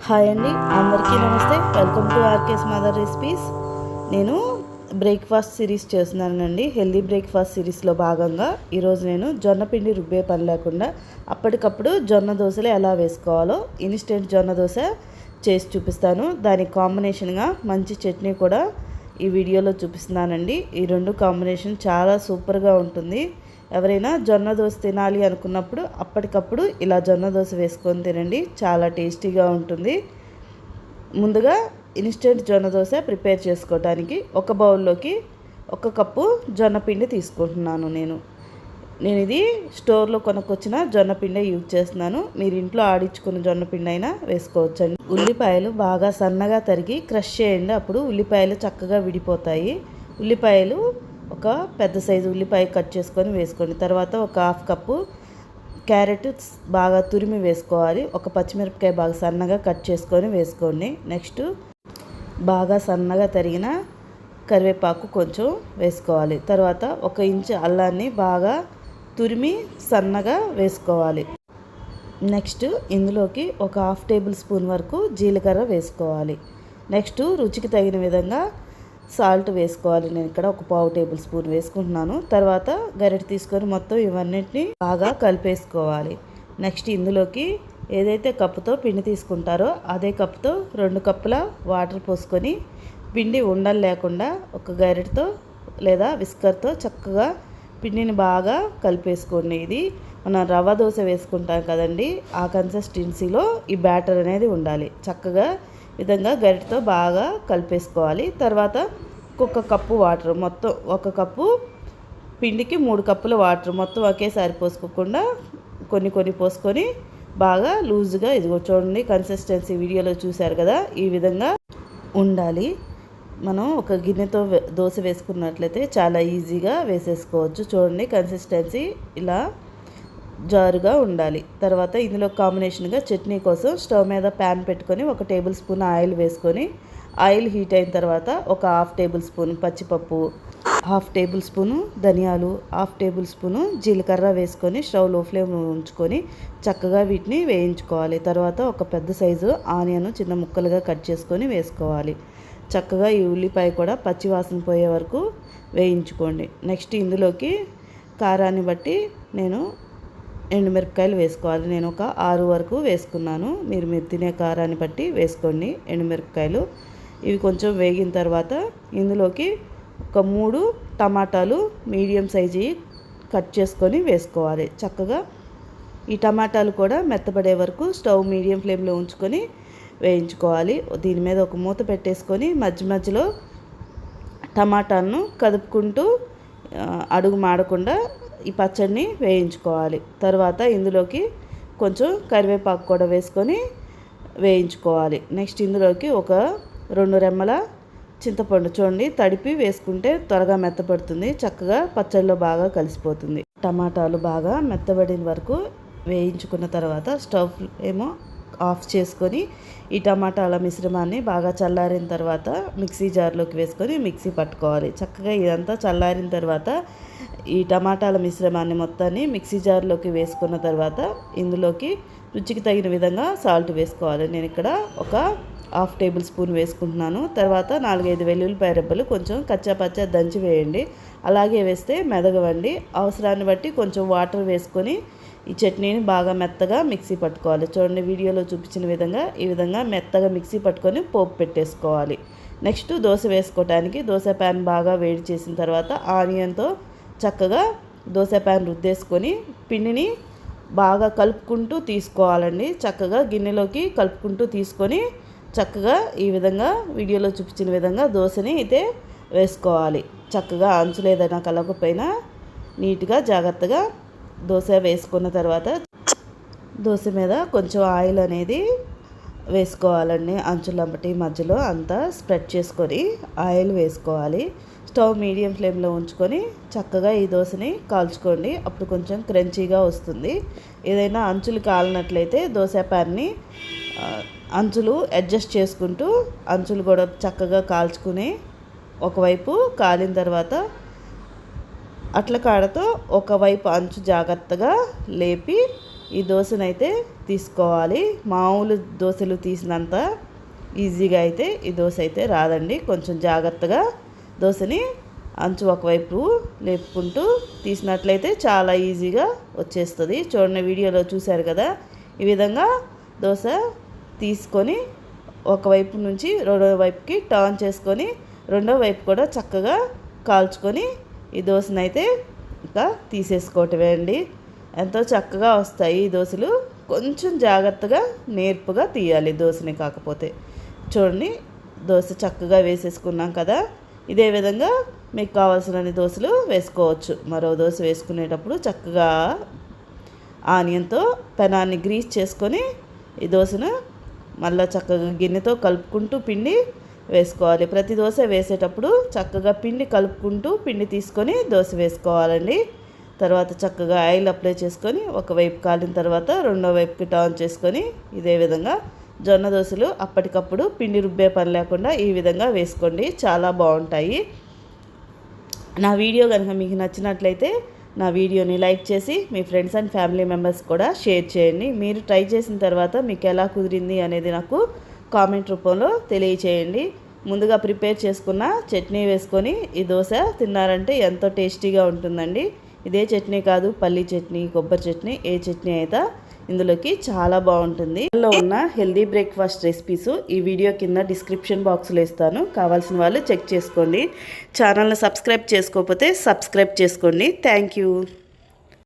Hi అండి, అందరికీ నమస్తే. Welcome to RK's mother recipes. నేను బ్రేక్ఫాస్ట్ సిరీస్ చేస్తున్నానండి. హెల్దీ బ్రేక్ఫాస్ట్ సిరీస్లో భాగంగా ఈరోజు నేను జొన్న పిండి రుబ్బే పని లేకుండా అప్పటికప్పుడు జొన్న దోశలు ఎలా వేసుకోవాలో ఇన్స్టెంట్ జొన్న దోశ చేసి చూపిస్తాను. దానికి కాంబినేషన్గా మంచి చట్నీ కూడా ఈ వీడియోలో చూపిస్తున్నానండి. ఈ రెండు కాంబినేషన్ చాలా సూపర్గా ఉంటుంది. ఎవరైనా జొన్న దోశ తినాలి అనుకున్నప్పుడు అప్పటికప్పుడు ఇలా జొన్న దోశ వేసుకొని తినండి, చాలా టేస్టీగా ఉంటుంది. ముందుగా ఇన్స్టెంట్ జొన్న దోశ ప్రిపేర్ చేసుకోవడానికి ఒక బౌల్లోకి 1 కప్పు జొన్న పిండి తీసుకుంటున్నాను. నేను ఇది స్టోర్లో కొనుక్కొచ్చిన జొన్న పిండి యూజ్ చేస్తున్నాను. మీరు ఇంట్లో ఆడించుకున్న జొన్న పిండి అయినా వేసుకోవచ్చండి. ఉల్లిపాయలు బాగా సన్నగా తరిగి క్రష్ చేయండి, అప్పుడు ఉల్లిపాయలు చక్కగా విడిపోతాయి. ఉల్లిపాయలు ఒక పెద్ద సైజు ఉల్లిపాయ కట్ చేసుకొని వేసుకోండి. తర్వాత ఒక 1/2 కప్పు క్యారెట్ బాగా తురిమి వేసుకోవాలి. ఒక పచ్చిమిరపకాయ బాగా సన్నగా కట్ చేసుకొని వేసుకోండి. నెక్స్ట్ బాగా సన్నగా తరిగిన కరివేపాకు కొంచెం వేసుకోవాలి. తర్వాత 1 ఇంచు అల్లాన్ని బాగా తురిమి సన్నగా వేసుకోవాలి. నెక్స్ట్ ఇందులోకి ఒక 1/2 టేబుల్ స్పూన్ వరకు జీలకర్ర వేసుకోవాలి. నెక్స్ట్ రుచికి తగిన విధంగా సాల్ట్ వేసుకోవాలి. నేను ఇక్కడ ఒక 1/4 టేబుల్ స్పూన్ వేసుకుంటున్నాను. తర్వాత గరిటె తీసుకొని మొత్తం ఇవన్నిటిని బాగా కలిపేసుకోవాలి. నెక్స్ట్ ఇందులోకి ఏదైతే కప్పుతో పిండి తీసుకుంటారో అదే కప్పుతో 2 కప్పుల వాటర్ పోసుకొని పిండి ఉండలు లేకుండా ఒక గరిటెతో లేదా విస్కర్తో చక్కగా పిండిని బాగా కలిపేసుకోండి. ఇది మనం రవ్వ దోశ వేసుకుంటాం కదండి, ఆ కన్సిస్టెన్సీలో ఈ బ్యాటర్ అనేది ఉండాలి. చక్కగా విధంగా గరిటెతో బాగా కలిపేసుకోవాలి. తర్వాత 1 కప్పు వాటర్, మొత్తం 1 కప్పు పిండికి 3 కప్పుల వాటర్ మొత్తం ఒకేసారి పోసుకోకుండా కొన్ని కొన్ని పోసుకొని బాగా లూజ్గా, ఇదిగో చూడండి కన్సిస్టెన్సీ వీడియోలో చూశారు కదా, ఈ విధంగా ఉండాలి. మనం ఒక గిన్నెతో దోశ వేసుకున్నట్లయితే చాలా ఈజీగా వేసేసుకోవచ్చు. చూడండి కన్సిస్టెన్సీ ఇలా జారుగా ఉండాలి. తర్వాత ఇందులో కాంబినేషన్గా చట్నీ కోసం స్టవ్ మీద ప్యాన్ పెట్టుకొని 1 టేబుల్ స్పూన్ ఆయిల్ వేసుకొని ఆయిల్ హీట్ అయిన తర్వాత ఒక 1/2 టేబుల్ స్పూన్ పచ్చిపప్పు, 1/2 టేబుల్ స్పూను ధనియాలు, 1/2 టేబుల్ స్పూను జీలకర్ర వేసుకొని స్టవ్ లో ఫ్లేమ్ ఉంచుకొని చక్కగా వీటిని వేయించుకోవాలి. తర్వాత ఒక పెద్ద సైజు ఆనియన్ చిన్న ముక్కలుగా కట్ చేసుకొని వేసుకోవాలి. చక్కగా ఈ ఉల్లిపాయ కూడా పచ్చి వాసన పోయే వరకు వేయించుకోండి. నెక్స్ట్ ఇందులోకి కారాన్ని బట్టి నేను ఎండుమిరపకాయలు వేసుకోవాలి. నేను ఒక 6 వరకు వేసుకున్నాను. మీరు తినే కారాన్ని బట్టి వేసుకోండి ఎండుమిరపకాయలు. ఇవి కొంచెం వేగిన తర్వాత ఇందులోకి ఒక 3 టమాటాలు మీడియం సైజు కట్ చేసుకొని వేసుకోవాలి. చక్కగా ఈ టమాటాలు కూడా మెత్తపడే వరకు స్టవ్ మీడియం ఫ్లేమ్లో ఉంచుకొని వేయించుకోవాలి. దీని మీద ఒక మూత పెట్టేసుకొని మధ్య మధ్యలో టమాటాలను కదుపుకుంటూ అడుగు మాడకుండా ఈ పచ్చడిని వేయించుకోవాలి. తర్వాత ఇందులోకి కొంచెం కరివేపాకు కూడా వేసుకొని వేయించుకోవాలి. నెక్స్ట్ ఇందులోకి ఒక 2 రెమ్మల చింతపండు, చూడండి తడిపి వేసుకుంటే త్వరగా మెత్తపడుతుంది, చక్కగా పచ్చడిలో బాగా కలిసిపోతుంది. టమాటాలు బాగా మెత్తబడిన వరకు వేయించుకున్న తర్వాత స్టవ్ ఏమో ఆఫ్ చేసుకొని ఈ టమాటాల మిశ్రమాన్ని బాగా చల్లారిన తర్వాత మిక్సీ జార్లోకి వేసుకొని మిక్సీ పట్టుకోవాలి. చక్కగా ఇదంతా చల్లారిన తర్వాత ఈ టమాటాల మిశ్రమాన్ని మొత్తాన్ని మిక్సీ జార్లోకి వేసుకున్న తర్వాత ఇందులోకి రుచికి తగిన విధంగా సాల్ట్ వేసుకోవాలి. నేను ఇక్కడ ఒక 1/2 టేబుల్ స్పూన్ వేసుకుంటున్నాను. తర్వాత 4-5 వెల్లుల్లిపాయ రెబ్బలు కొంచెం కచ్చాపచ్చా దంచి వేయండి. అలాగే వేస్తే మెదగవండి. అవసరాన్ని బట్టి కొంచెం వాటర్ వేసుకొని ఈ చట్నీని బాగా మెత్తగా మిక్సీ పట్టుకోవాలి. చూడండి వీడియోలో చూపించిన విధంగా ఈ విధంగా మెత్తగా మిక్సీ పట్టుకొని పోపు పెట్టేసుకోవాలి. నెక్స్ట్ దోశ వేసుకోవడానికి దోశ ప్యాన్ బాగా వేడి చేసిన తర్వాత ఆనియన్తో చక్కగా దోశ ప్యాన్ రుద్దేసుకొని పిండిని బాగా కలుపుకుంటూ తీసుకోవాలండి. చక్కగా గిన్నెలోకి కలుపుకుంటూ తీసుకొని చక్కగా ఈ విధంగా వీడియోలో చూపించిన విధంగా దోశని అయితే వేసుకోవాలి. చక్కగా అంచులు ఏదైనా కలగకపోయినా నీట్గా జాగ్రత్తగా దోశ వేసుకున్న తర్వాత దోశ మీద కొంచెం ఆయిల్ అనేది వేసుకోవాలండి. అంచులంబటి మధ్యలో అంతా స్ప్రెడ్ చేసుకొని ఆయిల్ వేసుకోవాలి. స్టవ్ మీడియం ఫ్లేమ్లో ఉంచుకొని చక్కగా ఈ దోశని కాల్చుకోండి. అప్పుడు కొంచెం క్రంచీగా వస్తుంది. ఏదైనా అంచులు కాలినట్లయితే దోశ ప్యాన్ని అంచులు అడ్జస్ట్ చేసుకుంటూ అంచులు కూడా చక్కగా కాల్చుకుని ఒకవైపు కాలిన తర్వాత అట్ల కాడతో ఒకవైపు అంచు జాగ్రత్తగా లేపి ఈ దోశనైతే తీసుకోవాలి. మామూలు దోశలు తీసినంత ఈజీగా అయితే ఈ దోశ అయితే రాదండి. కొంచెం జాగ్రత్తగా దోశని అంచు ఒకవైపు లేపుకుంటూ తీసినట్లయితే చాలా ఈజీగా వచ్చేస్తుంది. చూడండి, వీడియోలో చూశారు కదా, ఈ విధంగా దోశ తీసుకొని ఒకవైపు నుంచి రెండో వైపుకి టర్న్ చేసుకొని రెండో వైపు కూడా చక్కగా కాల్చుకొని ఈ దోశనైతే ఇంకా తీసేసుకోవటమే అండి. ఎంతో చక్కగా వస్తాయి ఈ దోశలు. కొంచెం జాగ్రత్తగా నేర్పుగా తీయాలి దోశని. కాకపోతే చూడండి, దోశ చక్కగా వేసేసుకున్నాం కదా. ఇదే విధంగా మీకు కావాల్సిన దోశలు వేసుకోవచ్చు. మరో దోశ వేసుకునేటప్పుడు చక్కగా ఆనియన్తో పెనాన్ని గ్రీస్ చేసుకొని ఈ దోశను మళ్ళీ చక్కగా గిన్నెతో కలుపుకుంటూ పిండి వేసుకోవాలి. ప్రతి దోశ వేసేటప్పుడు చక్కగా పిండి కలుపుకుంటూ పిండి తీసుకొని దోశ వేసుకోవాలండి. తర్వాత చక్కగా ఆయిల్ అప్లై చేసుకొని ఒకవైపు కాలిన తర్వాత రెండో వైపుకి టర్న్ చేసుకొని ఇదే విధంగా జొన్న దోశలు అప్పటికప్పుడు పిండి రుబ్బే పని లేకుండా ఈ విధంగా వేసుకోండి. చాలా బాగుంటాయి. నా వీడియో కనుక మీకు నచ్చినట్లయితే నా వీడియోని లైక్ చేసి మీ ఫ్రెండ్స్ అండ్ ఫ్యామిలీ మెంబర్స్ కూడా షేర్ చేయండి. మీరు ట్రై చేసిన తర్వాత మీకు ఎలా కుదిరింది అనేది నాకు కామెంట్ రూపంలో తెలియచేయండి. ముందుగా ప్రిపేర్ చేసుకున్న చట్నీ వేసుకొని ఈ దోశ తిన్నారంటే ఎంతో టేస్టీగా ఉంటుందండి. ఇదే చట్నీ కాదు, పల్లీ చట్నీ, కొబ్బరి చట్నీ, ఏ చట్నీ అయితే ఇందులోకి చాలా బాగుంటుంది. ఇందులో ఉన్న హెల్దీ బ్రేక్ఫాస్ట్ రెసిపీస్ ఈ వీడియో కింద డిస్క్రిప్షన్ బాక్స్లో ఇస్తాను. కావాల్సిన వాళ్ళు చెక్ చేసుకోండి. ఛానల్ని సబ్స్క్రైబ్ చేసుకోకపోతే సబ్స్క్రైబ్ చేసుకోండి. Thank you.